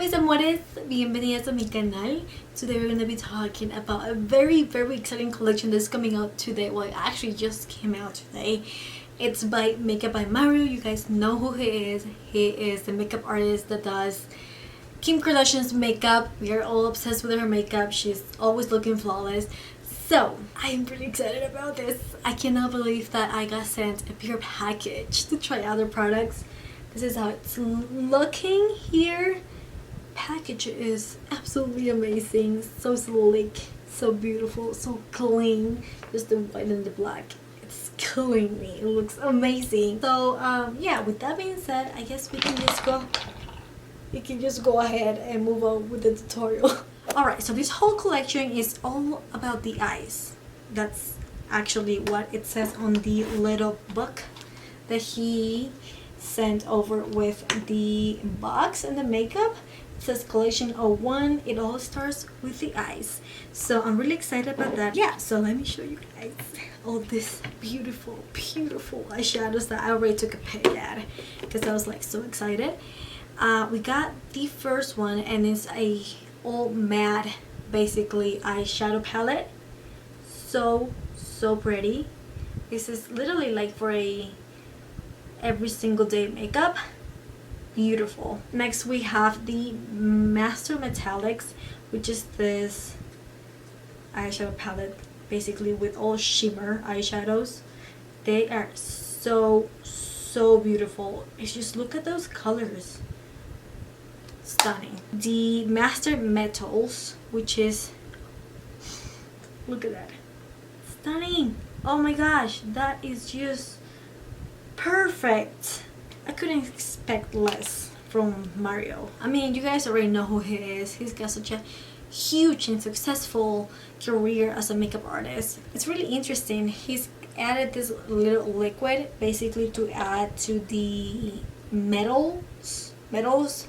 mis amores, bienvenidas a mi canal. Today we're going to be talking about a very exciting collection that's coming out today. Well, it actually just came out today. It's by Makeup by Mario. You guys know who he is. He is the makeup artist that does Kim Kardashian's makeup. We are all obsessed with her makeup. She's always looking flawless. So I'm pretty excited about this. I cannot believe that I got sent a pure package to try other products. This is how it's looking here. Package is absolutely amazing. So sleek, so beautiful, so clean. Just the white and the black. It's killing me. It looks amazing. So yeah, with that being said, I guess we can just go ahead and move on with the tutorial. Alright, so this whole collection is all about the eyes. That's actually what it says on the little book that he sent over with the box and the makeup. It says collection 01. It all starts with the eyes. So I'm really excited about that. Yeah, so let me show you guys all these beautiful eyeshadows that I already took a pic at because I was like so excited. We got the first one, and it's a all matte basically eyeshadow palette. So pretty. This is literally like for a every single day makeup. Beautiful. Next we have the Master Metallics, which is this eyeshadow palette basically with all shimmer eyeshadows. They are so beautiful. It's just look at those colors. Stunning. The Master Metals, which is, look at that, stunning. Oh my gosh, that is just perfect. I couldn't expect less from Mario. I mean, you guys already know who he is. He's got such a huge and successful career as a makeup artist. It's really interesting. He's added this little liquid basically to add to the metals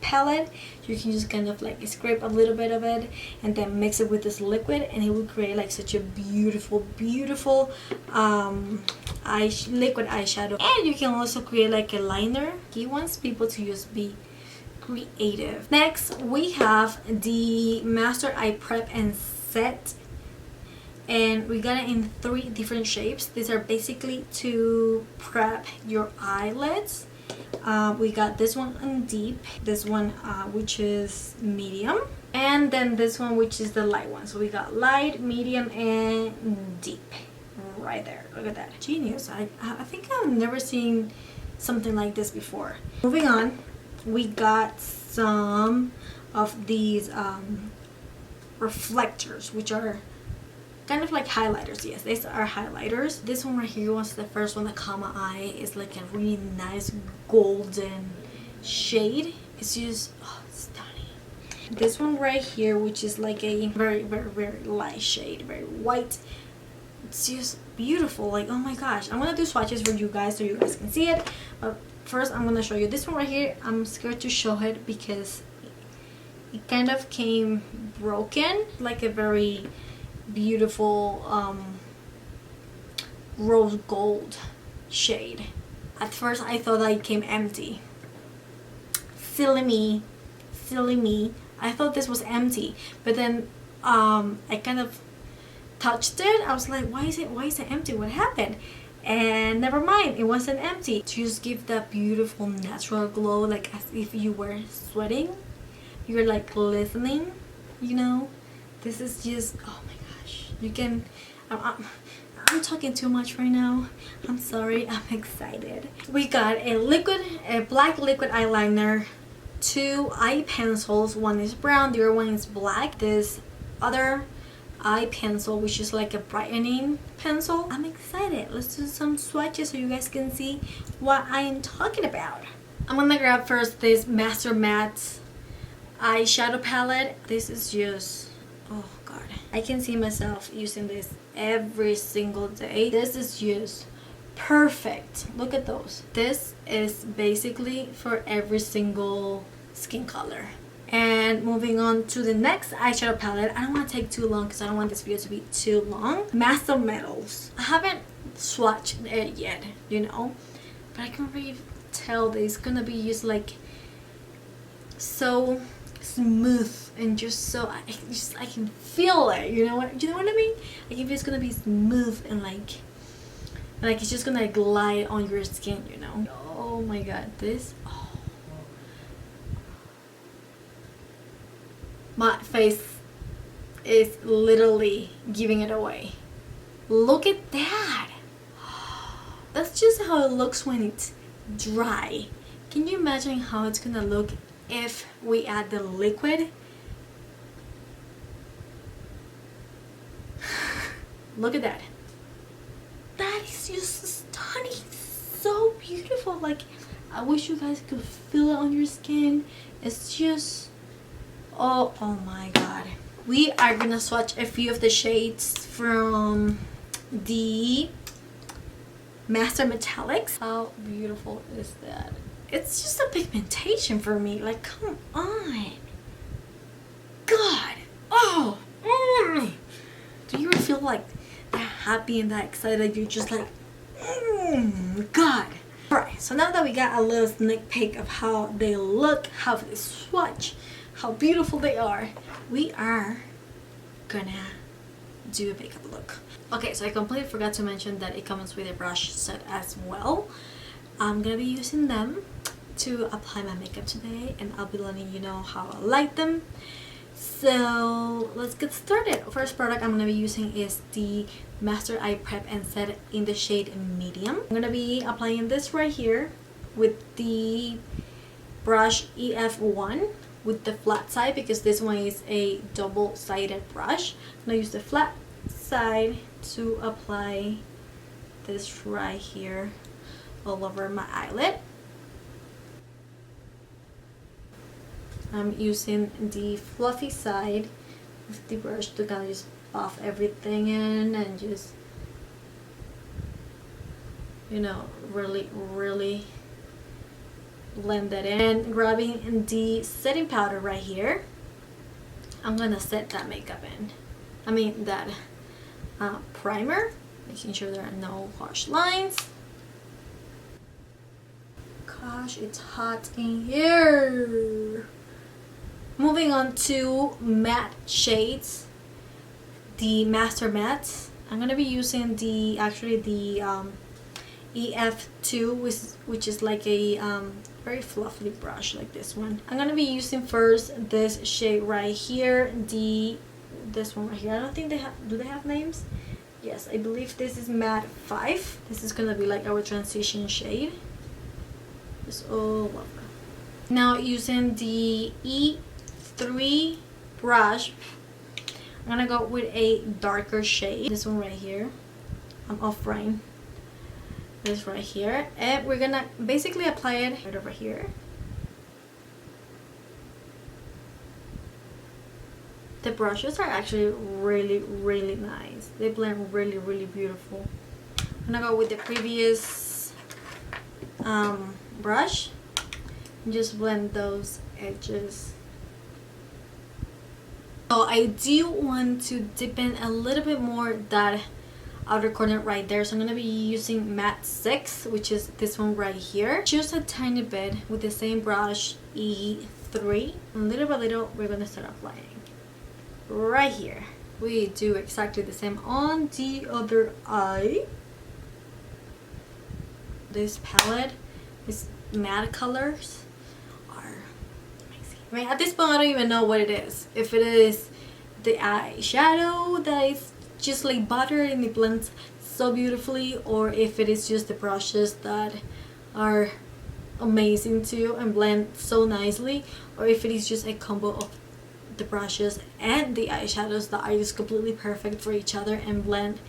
palette. You can just kind of like scrape a little bit of it and then mix it with this liquid, and it will create like such a beautiful liquid eyeshadow. And you can also create like a liner. He wants people to just be creative. Next we have the Master Eye Prep and Set, and we got it in 3 different shapes. These are basically to prep your eyelids. We got this one in deep, this one which is medium, and then this one which is the light one. So we got light, medium, and deep right there. Look at that. Genius. I think I've never seen something like this before. Moving on, we got some of these reflectors, which are kind of like highlighters. Yes, these are highlighters. This one right here was the first one that caught my eye. It's like a really nice golden shade. It's just stunning. This one right here, which is like a very light shade, very white. It's just beautiful. Like, oh my gosh. I'm gonna do swatches for you guys so you guys can see it, but first I'm gonna show you this one right here. I'm scared to show it because it kind of came broken, like a very beautiful rose gold shade. At first I thought that it came empty. Silly me. I thought this was empty, but then I kind of touched it. I was like, why is it empty? What happened? And never mind, it wasn't empty. To just give that beautiful natural glow, like as if you were sweating, you're like glistening, you know. This is just, oh my gosh. You can, I'm talking too much right now. I'm sorry. I'm excited. We got a black liquid eyeliner, 2 eye pencils. One is brown, the other one is black. This other eye pencil, which is like a brightening pencil. I'm excited. Let's do some swatches so you guys can see what I am talking about. I'm gonna grab first this Master Matte eyeshadow palette. This is just, oh god, I can see myself using this every single day. This is just perfect. Look at those. This is basically for every single skin color. And moving on to the next eyeshadow palette. I don't want to take too long because I don't want this video to be too long. Master Metals. I haven't swatched it yet, you know, but I can really tell that it's gonna be just like so smooth and just so I can feel it. You know what I mean? Like if it's gonna be smooth and like it's just gonna glide on your skin, you know. Oh my god, this, oh. My face is literally giving it away. Look at that. That's just how it looks when it's dry. Can you imagine how it's gonna look if we add the liquid? Look at that. That is just stunning. So beautiful. Like, I wish you guys could feel it on your skin. It's just, oh my god. We are gonna swatch a few of the shades from the Master Metallics. How beautiful is that? It's just a pigmentation for me. Like, come on. God. Oh. Do you ever feel like that happy and that excited that you're just like, God. Alright, so now that we got a little sneak peek of how they look, how they swatch, how beautiful they are, we are gonna do a makeup look. Okay, so I completely forgot to mention that it comes with a brush set as well. I'm gonna be using them to apply my makeup today, and I'll be letting you know how I like them. So let's get started. First product I'm gonna be using is the Master Eye Prep and Set in the shade Medium. I'm gonna be applying this right here with the brush EF1 with the flat side, because this one is a double-sided brush. I'm gonna use the flat side to apply this right here all over my eyelid. I'm using the fluffy side of the brush to kind of just buff everything in and just, you know, really blend that in. And grabbing the setting powder right here, I'm gonna set that makeup in. I mean that primer, making sure there are no harsh lines. Gosh, it's hot in here. Moving on to matte shades, the Master Mattes. I'm gonna be using the EF2, which is like a very fluffy brush like this one. I'm gonna be using first this shade right here, this one right here. I don't think do they have names? Yes, I believe this is Matte 5. This is gonna be like our transition shade. Just all over. Now using the E3 brush, I'm gonna go with a darker shade. This one right here. I'm offering this right here, and we're gonna basically apply it right over here. The brushes are actually really nice. They blend really beautiful. I'm gonna go with the previous brush and just blend those edges. So I do want to dip in a little bit more that outer corner right there, so I'm gonna be using Matte 6, which is this one right here, just a tiny bit with the same brush E3. And little by little we're gonna start applying right here. We do exactly the same on the other eye. This palette, these matte colors are amazing. I mean, at this point I don't even know what it is. If it is the eyeshadow that is just like butter and it blends so beautifully, or if it is just the brushes that are amazing too and blend so nicely, or if it is just a combo of the brushes and the eyeshadows that are just completely perfect for each other and blend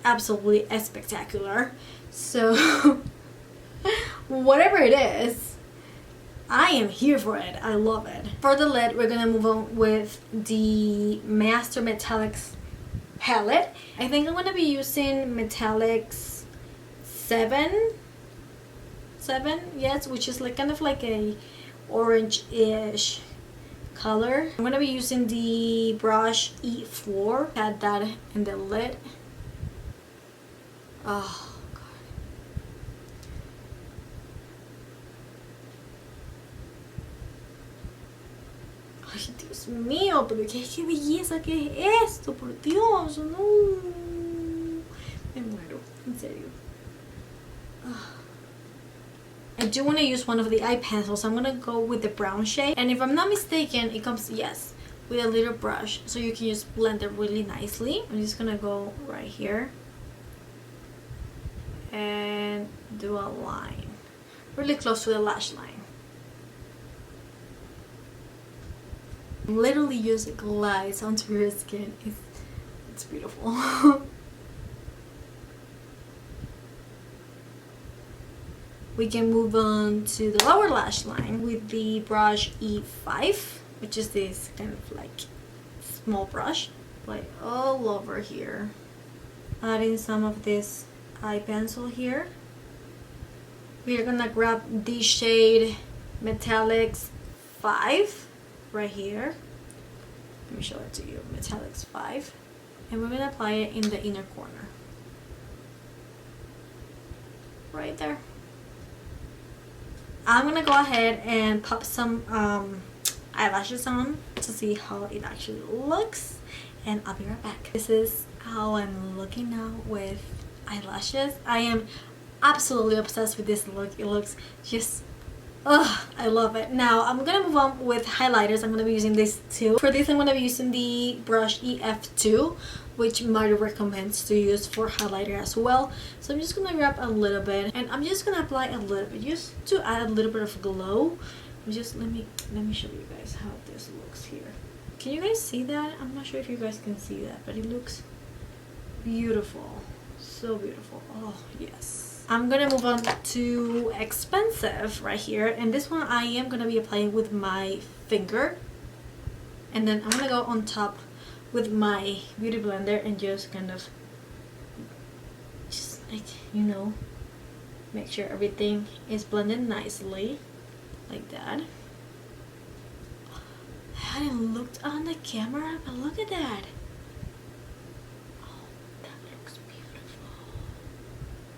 absolutely spectacular. So whatever it is, I am here for it. I love it. For the lid, we're gonna move on with the Master Metallics palette. I think I'm gonna be using Metallics 7, yes, which is like kind of like a orange-ish color. I'm gonna be using the brush E4. Add that in the lid. Oh god. Ay, Dios mío, pero qué belleza, ¿qué es esto? Por Dios, no. Me muero, en serio. I do want to use one of the eye pencils. I'm gonna go with the brown shade, and if I'm not mistaken, it comes, yes, with a little brush, so you can just blend it really nicely. I'm just gonna go right here and do a line really close to the lash line. Literally just glides onto your skin. It's beautiful. We can move on to the lower lash line with the brush E5, which is this kind of like small brush, like all over here. Adding some of this eye pencil here. We are gonna grab the shade Metallics 5 right here. Let me show it to you, Metallics 5. And we're gonna apply it in the inner corner. Right there. I'm gonna go ahead and pop some eyelashes on to see how it actually looks, and I'll be right back. This is how I'm looking now with eyelashes. I am absolutely obsessed with this look. It looks just, I love it. Now I'm gonna move on with highlighters. I'm gonna be using this too. For this I'm gonna be using the brush EF2, which Mario recommends to use for highlighter as well. So I'm just gonna grab a little bit, and I'm just gonna apply a little bit just to add a little bit of glow. Just let me show you guys how this looks here. Can you guys see that? I'm not sure if you guys can see that, but it looks beautiful. So beautiful. Oh yes. I'm gonna move on to expensive right here, and this one I am gonna be applying with my finger, and then I'm gonna go on top with my beauty blender and just kind of just like, you know, make sure everything is blended nicely like that. I hadn't looked on the camera, but look at that. Oh, that looks beautiful.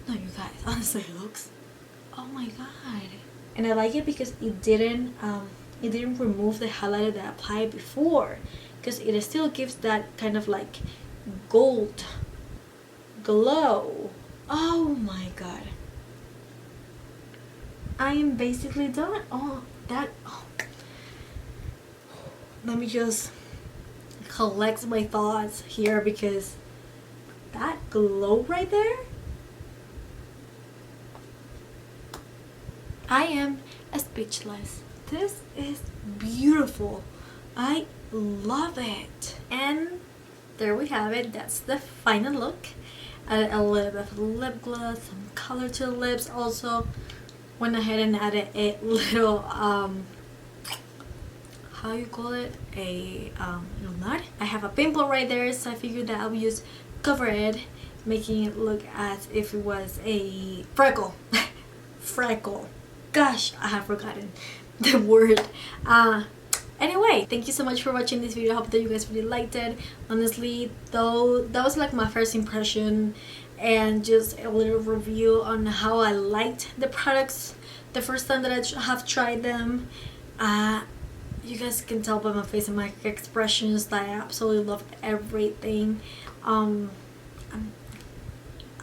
No, you guys, honestly, it looks, oh my god. And I like it because it didn't remove the highlighter that I applied before, because it still gives that kind of like gold glow. Oh my god, I am basically done. Let me just collect my thoughts here, because that glow right there, I am speechless. This is beautiful. I love it. And there we have it. That's the final look. Added a little bit of lip gloss, some color to the lips. Also went ahead and added a little how you call it, a little nut. I have a pimple right there, so I figured that I would just cover it, making it look as if it was a freckle. Freckle. Gosh, I have forgotten the word. Anyway, thank you so much for watching this video. I hope that you guys really liked it. Honestly, though, that was like my first impression and just a little review on how I liked the products the first time that I have tried them. You guys can tell by my face and my expressions that I absolutely loved everything. I'm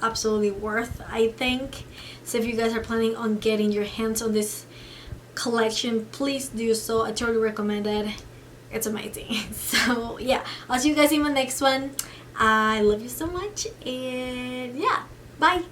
absolutely worth, I think. So if you guys are planning on getting your hands on this collection, please do so. I totally recommend it. It's amazing. So yeah, I'll see you guys in my next one. I love you so much, and yeah, bye.